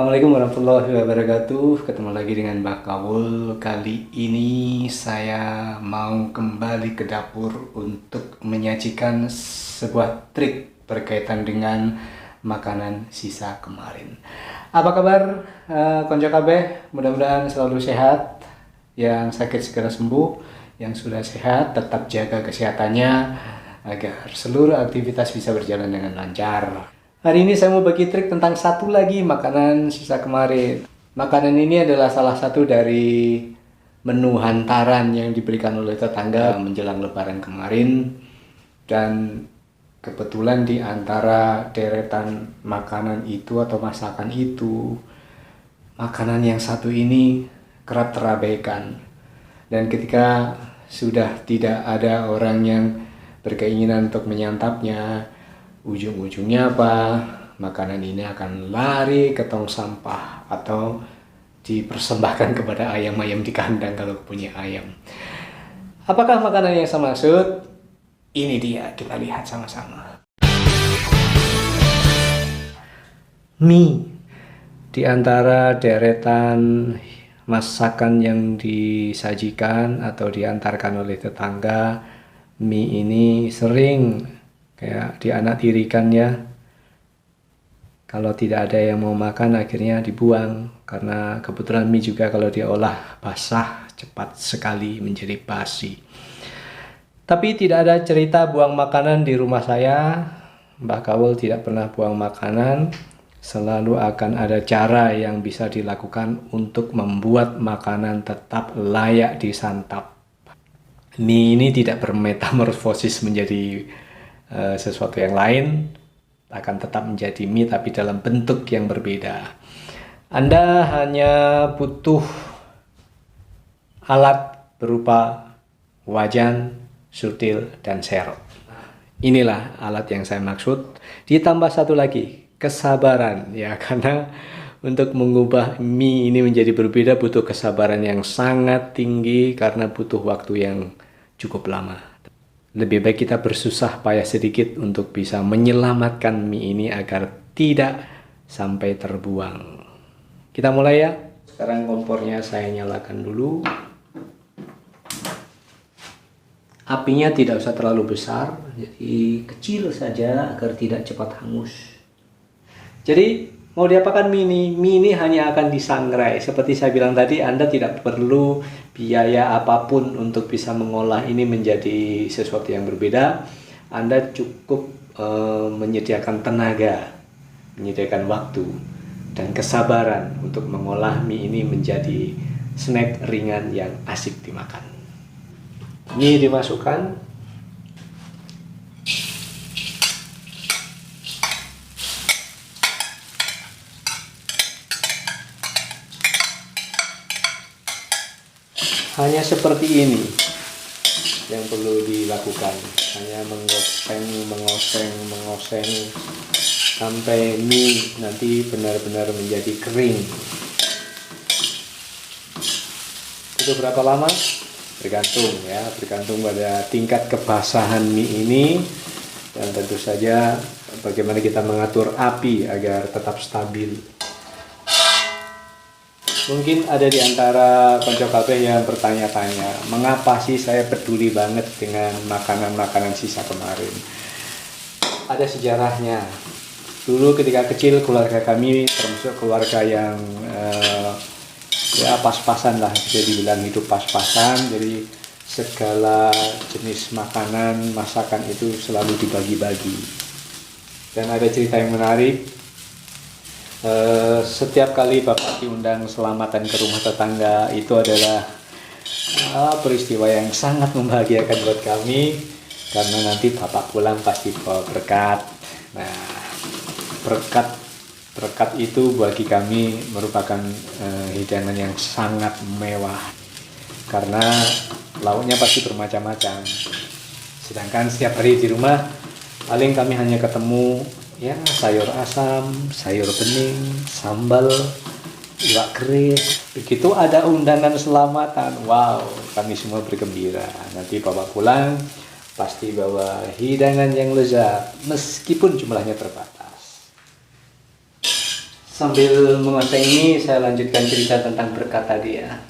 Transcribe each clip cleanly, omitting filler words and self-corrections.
Assalamualaikum warahmatullahi wabarakatuh. Ketemu lagi dengan Mbak Kawul. Kali ini saya mau kembali ke dapur untuk menyajikan sebuah trik berkaitan dengan makanan sisa kemarin. Apa kabar konco kabeh? Mudah-mudahan selalu sehat. Yang sakit segera sembuh, yang sudah sehat tetap jaga kesehatannya agar seluruh aktivitas bisa berjalan dengan lancar. Hari ini saya mau bagi trik tentang satu lagi makanan sisa kemarin. Makanan ini adalah salah satu dari menu hantaran yang diberikan oleh tetangga menjelang Lebaran kemarin. Dan kebetulan di antara deretan makanan itu atau masakan itu, makanan yang satu ini kerap terabaikan. Dan ketika sudah tidak ada orang yang berkeinginan untuk menyantapnya, ujung-ujungnya apa? Makanan ini akan lari ke tong sampah atau dipersembahkan kepada ayam-ayam di kandang kalau punya ayam. Apakah makanan yang saya maksud? Ini dia, kita lihat sama-sama. Mie. Di antara deretan masakan yang disajikan atau diantarkan oleh tetangga, mie ini sering kayak dianak tirikan ya. Kalau tidak ada yang mau makan akhirnya dibuang, karena kebetulan mie juga kalau diolah basah cepat sekali menjadi basi. Tapi tidak ada cerita buang makanan di rumah saya. Mbah Kawul tidak pernah buang makanan. Selalu akan ada cara yang bisa dilakukan untuk membuat makanan tetap layak disantap. Mie ini tidak bermetamorfosis menjadi sesuatu yang lain, akan tetap menjadi mie tapi dalam bentuk yang berbeda. Anda hanya butuh alat berupa wajan, sutil, dan serok. Inilah alat yang saya maksud. Ditambah satu lagi, kesabaran ya, karena untuk mengubah mie ini menjadi berbeda butuh kesabaran yang sangat tinggi karena butuh waktu yang cukup lama. Lebih baik kita bersusah payah sedikit untuk bisa menyelamatkan mie ini agar tidak sampai terbuang. Kita mulai ya. Sekarang kompornya saya nyalakan dulu. Apinya tidak usah terlalu besar, jadi kecil saja agar tidak cepat hangus. Jadi mau diapakan mie ini? Mie ini hanya akan disangrai. Seperti saya bilang tadi, Anda tidak perlu biaya apapun untuk bisa mengolah ini menjadi sesuatu yang berbeda. Anda cukup menyediakan tenaga, menyediakan waktu, dan kesabaran untuk mengolah mie ini menjadi snack ringan yang asik dimakan. Mie dimasukkan. Hanya seperti ini yang perlu dilakukan, hanya mengoseng sampai mie nanti benar-benar menjadi kering. Itu berapa lama? Bergantung ya, bergantung pada tingkat kebasahan mie ini, dan tentu saja bagaimana kita mengatur api agar tetap stabil. Mungkin ada di antara konco kabeh yang bertanya-tanya, mengapa sih saya peduli banget dengan makanan-makanan sisa kemarin? Ada sejarahnya. Dulu ketika kecil keluarga kami termasuk keluarga yang ya pas-pasan lah, bisa dibilang hidup pas-pasan. Jadi segala jenis makanan, masakan itu selalu dibagi-bagi. Dan ada cerita yang menarik. Setiap kali Bapak diundang selamatan ke rumah tetangga, itu adalah peristiwa yang sangat membahagiakan buat kami, karena nanti Bapak pulang pasti bawa berkat. Nah, berkat itu bagi kami merupakan hidangan yang sangat mewah, karena lauknya pasti bermacam-macam. Sedangkan setiap hari di rumah paling kami hanya ketemu ya sayur asam, sayur bening, sambal, iwak keris. Begitu ada undangan selamatan, wow, kami semua bergembira. Nanti Bapak pulang pasti bawa hidangan yang lezat meskipun jumlahnya terbatas. Sambil mengotek ini, saya lanjutkan cerita tentang berkat tadi ya.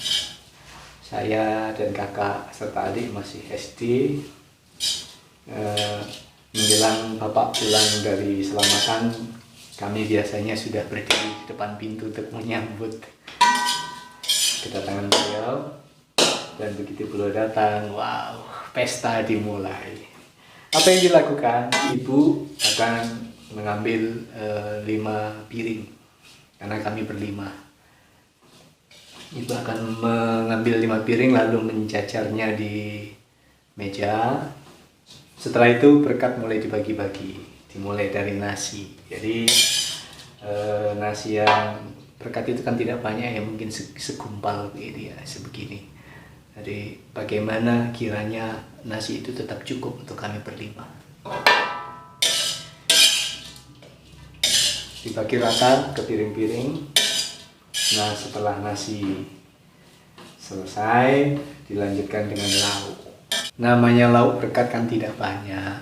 Saya dan kakak serta adik masih SD. Menjelang bapak pulang dari selamatan, kami biasanya sudah berdiri di depan pintu untuk menyambut kedatangan beliau. Dan begitu beliau datang, wow, pesta dimulai. Apa yang dilakukan? Ibu akan mengambil 5 piring. Karena kami berlima. Ibu akan mengambil 5 piring lalu menjajarnya di meja. Setelah itu berkat mulai dibagi-bagi. Dimulai dari nasi. Jadi nasi yang berkat itu kan tidak banyak ya, mungkin segumpal begini ya, sebegini. Jadi bagaimana kiranya nasi itu tetap cukup untuk kami berlima. Dibagi rata ke piring-piring. Nah, setelah nasi selesai, dilanjutkan dengan lauk. Namanya lauk berkat kan tidak banyak.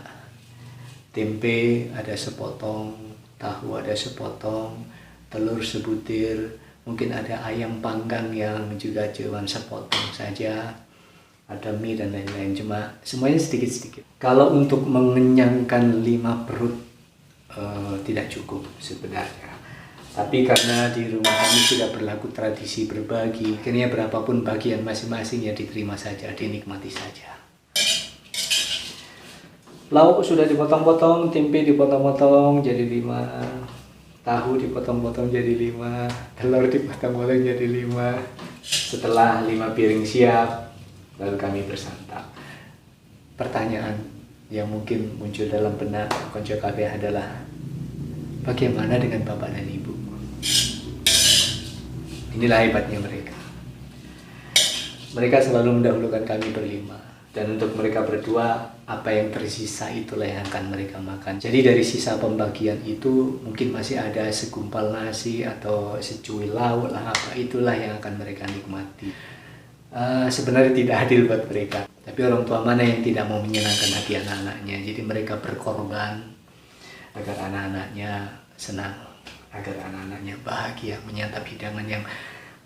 Tempe ada sepotong, tahu ada sepotong, telur sebutir, mungkin ada ayam panggang yang juga cuma sepotong saja, ada mie dan lain-lain, cuma semuanya sedikit-sedikit. Kalau untuk mengenyangkan 5 perut tidak cukup sebenarnya. Tapi karena di rumah kami sudah berlaku tradisi berbagi, akhirnya berapapun bagian masing-masing ya diterima saja, dinikmati saja. Lauk sudah dipotong-potong, tempe dipotong-potong jadi 5, tahu dipotong-potong jadi 5, telur dipotong-potong jadi 5. Setelah 5 piring siap, lalu kami bersantap. Pertanyaan yang mungkin muncul dalam benak konco KB adalah, bagaimana dengan bapak dan ibu? Inilah hebatnya mereka. Mereka selalu mendahulukan kami berlima. Dan untuk mereka berdua, apa yang tersisa itulah yang akan mereka makan. Jadi dari sisa pembagian itu mungkin masih ada segumpal nasi atau secuil lauk lah, apa itulah yang akan mereka nikmati. Sebenarnya tidak adil buat mereka. Tapi orang tua mana yang tidak mau menyenangkan hati anak-anaknya. Jadi mereka berkorban agar anak-anaknya senang, agar anak-anaknya bahagia menyantap hidangan yang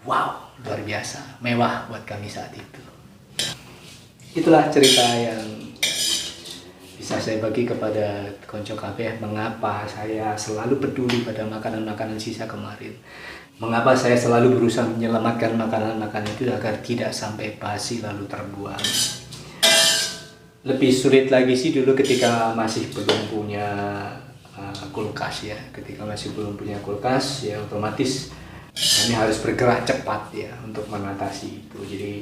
wow, luar biasa, mewah buat kami saat itu. Itulah cerita yang bisa saya bagi kepada konco KB, mengapa saya selalu peduli pada makanan-makanan sisa kemarin. Mengapa saya selalu berusaha menyelamatkan makanan-makanan itu agar tidak sampai basi lalu terbuang. Lebih sulit lagi sih dulu ketika masih belum punya kulkas ya. Ketika masih belum punya kulkas ya otomatis kami harus bergerak cepat ya untuk mengatasi itu. Jadi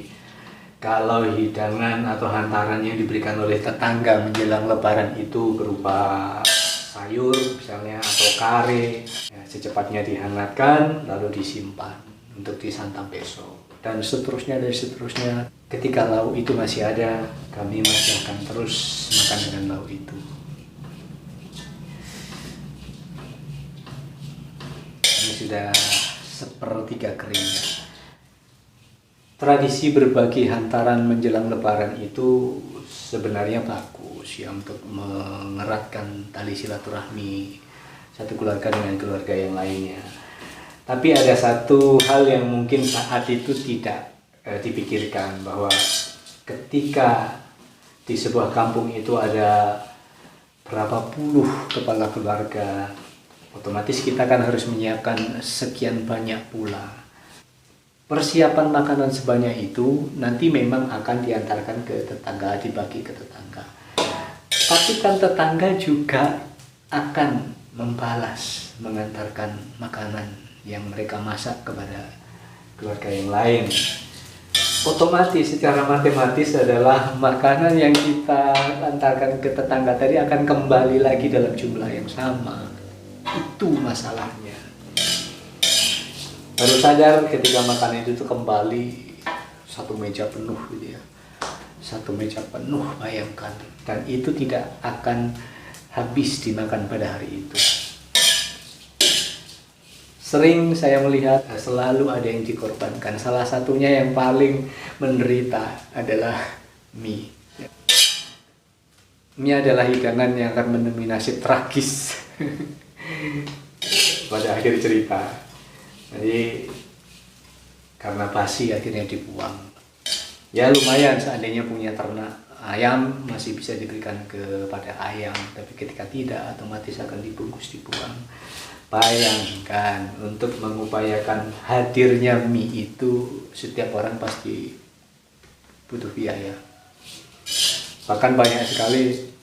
kalau hidangan atau hantaran yang diberikan oleh tetangga menjelang lebaran itu berupa sayur misalnya atau kare, ya, secepatnya dihangatkan lalu disimpan untuk disantap besok. Dan seterusnya dan seterusnya. Ketika lauk itu masih ada, kami masih akan terus makan dengan lauk itu. Ini sudah sepertiga kering. Tradisi berbagi hantaran menjelang lebaran itu sebenarnya bagus ya untuk mengeratkan tali silaturahmi satu keluarga dengan keluarga yang lainnya. Tapi ada satu hal yang mungkin saat itu tidak dipikirkan, bahwa ketika di sebuah kampung itu ada berapa puluh kepala keluarga, otomatis kita kan harus menyiapkan sekian banyak pula. Persiapan makanan sebanyak itu nanti memang akan diantarkan ke tetangga, dibagi ke tetangga. Tapi kan tetangga juga akan membalas, mengantarkan makanan yang mereka masak kepada keluarga yang lain. Otomatis secara matematis adalah makanan yang kita antarkan ke tetangga tadi akan kembali lagi dalam jumlah yang sama. Itu masalahnya. Baru sadar ketika makanan itu kembali satu meja penuh gitu ya. Satu meja penuh, bayangkan. Dan itu tidak akan habis dimakan pada hari itu. Sering saya melihat selalu ada yang dikorbankan. Salah satunya yang paling menderita adalah mie. Mie adalah hidangan yang akan mendominasi tragis pada akhir cerita. Jadi karena basi akhirnya dibuang. Ya lumayan, seandainya punya ternak ayam masih bisa diberikan kepada ayam, tapi ketika tidak otomatis akan dibungkus dibuang. Bayangkan, untuk mengupayakan hadirnya mie itu setiap orang pasti butuh biaya. Bahkan banyak sekali,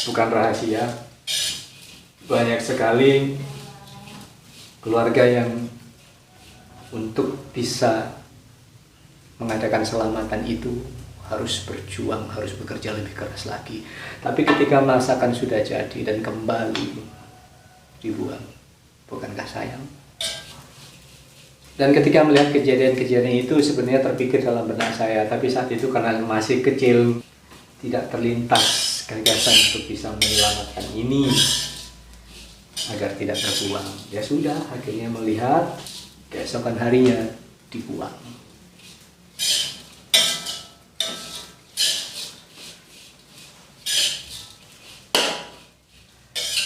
bukan rahasia, banyak sekali keluarga yang untuk bisa mengadakan selamatan itu harus berjuang, harus bekerja lebih keras lagi. Tapi ketika masakan sudah jadi dan kembali dibuang, bukankah sayang? Dan ketika melihat kejadian-kejadian itu sebenarnya terpikir dalam benak saya, tapi saat itu karena masih kecil tidak terlintas gagasan untuk bisa menyelamatkan ini agar tidak terbuang. Ya sudah, akhirnya melihat keesokan harinya dibuang.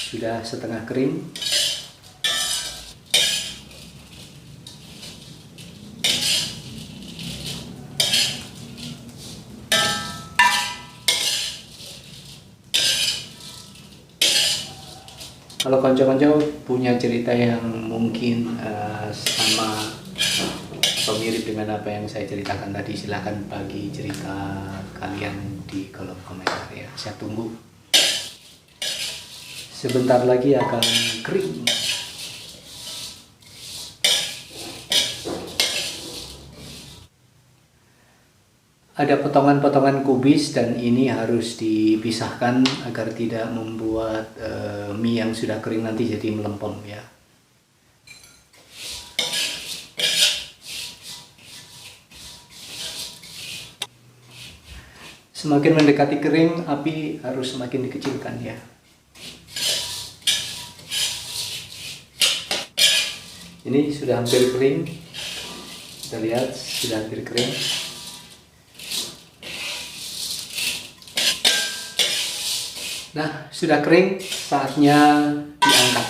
Sudah setengah kering. Kalau konco-konco punya cerita yang mungkin sama atau mirip dengan apa yang saya ceritakan tadi, silahkan bagi cerita kalian di kolom komentar ya. Saya tunggu. Sebentar lagi akan kering. Ada potongan-potongan kubis dan ini harus dipisahkan agar tidak membuat mie yang sudah kering nanti jadi melempem ya. Semakin mendekati kering, api harus semakin dikecilkan ya. Ini sudah hampir kering. Kita lihat sudah hampir kering. Nah, sudah kering, saatnya diangkat.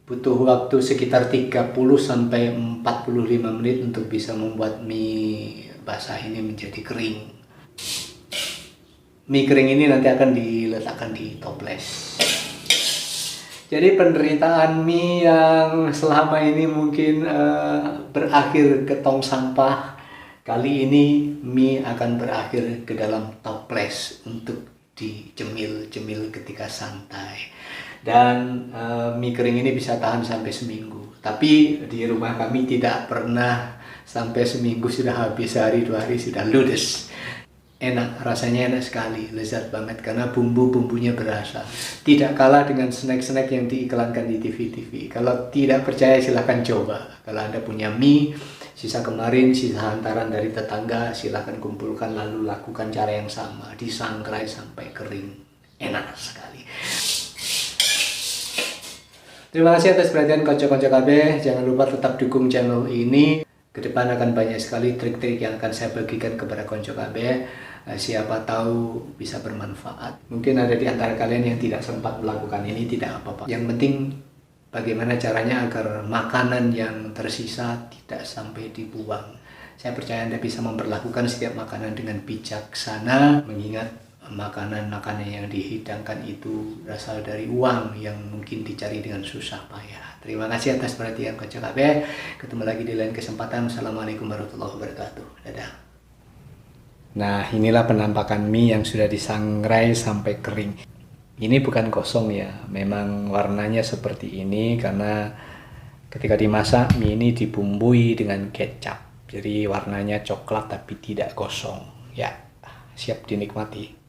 Butuh waktu sekitar 30 sampai 45 menit untuk bisa membuat mie basah ini menjadi kering. Mie kering ini nanti akan diletakkan di toples. Jadi penderitaan mie yang selama ini mungkin berakhir ke tong sampah, kali ini mie akan berakhir ke dalam toples untuk dicemil-cemil ketika santai. Dan mie kering ini bisa tahan sampai seminggu. Tapi di rumah kami tidak pernah sampai seminggu, sudah habis sehari 2 hari sudah ludes. Enak, rasanya enak sekali, lezat banget karena bumbu-bumbunya berasa. Tidak kalah dengan snack-snack yang diiklankan di TV-TV. Kalau tidak percaya silahkan coba. Kalau Anda punya mie sisa kemarin, sisa hantaran dari tetangga, silahkan kumpulkan lalu lakukan cara yang sama, disangrai sampai kering. Enak sekali. Terima kasih atas perhatian konco-konco KB. Jangan lupa tetap dukung channel ini. Kedepan akan banyak sekali trik-trik yang akan saya bagikan kepada konco KB. Siapa tahu bisa bermanfaat. Mungkin ada di antara kalian yang tidak sempat melakukan ini, tidak apa-apa. Yang penting bagaimana caranya agar makanan yang tersisa tidak sampai dibuang. Saya percaya Anda bisa memperlakukan setiap makanan dengan bijaksana, mengingat makanan-makanan yang dihidangkan itu berasal dari uang yang mungkin dicari dengan susah payah. Terima kasih atas perhatian konco KB. Ketemu lagi di lain kesempatan. Assalamualaikum warahmatullahi wabarakatuh. Dadah. Nah, inilah penampakan mie yang sudah disangrai sampai kering. Ini bukan kosong ya, memang warnanya seperti ini karena ketika dimasak mie ini dibumbui dengan kecap. Jadi warnanya coklat tapi tidak gosong. Ya, siap dinikmati.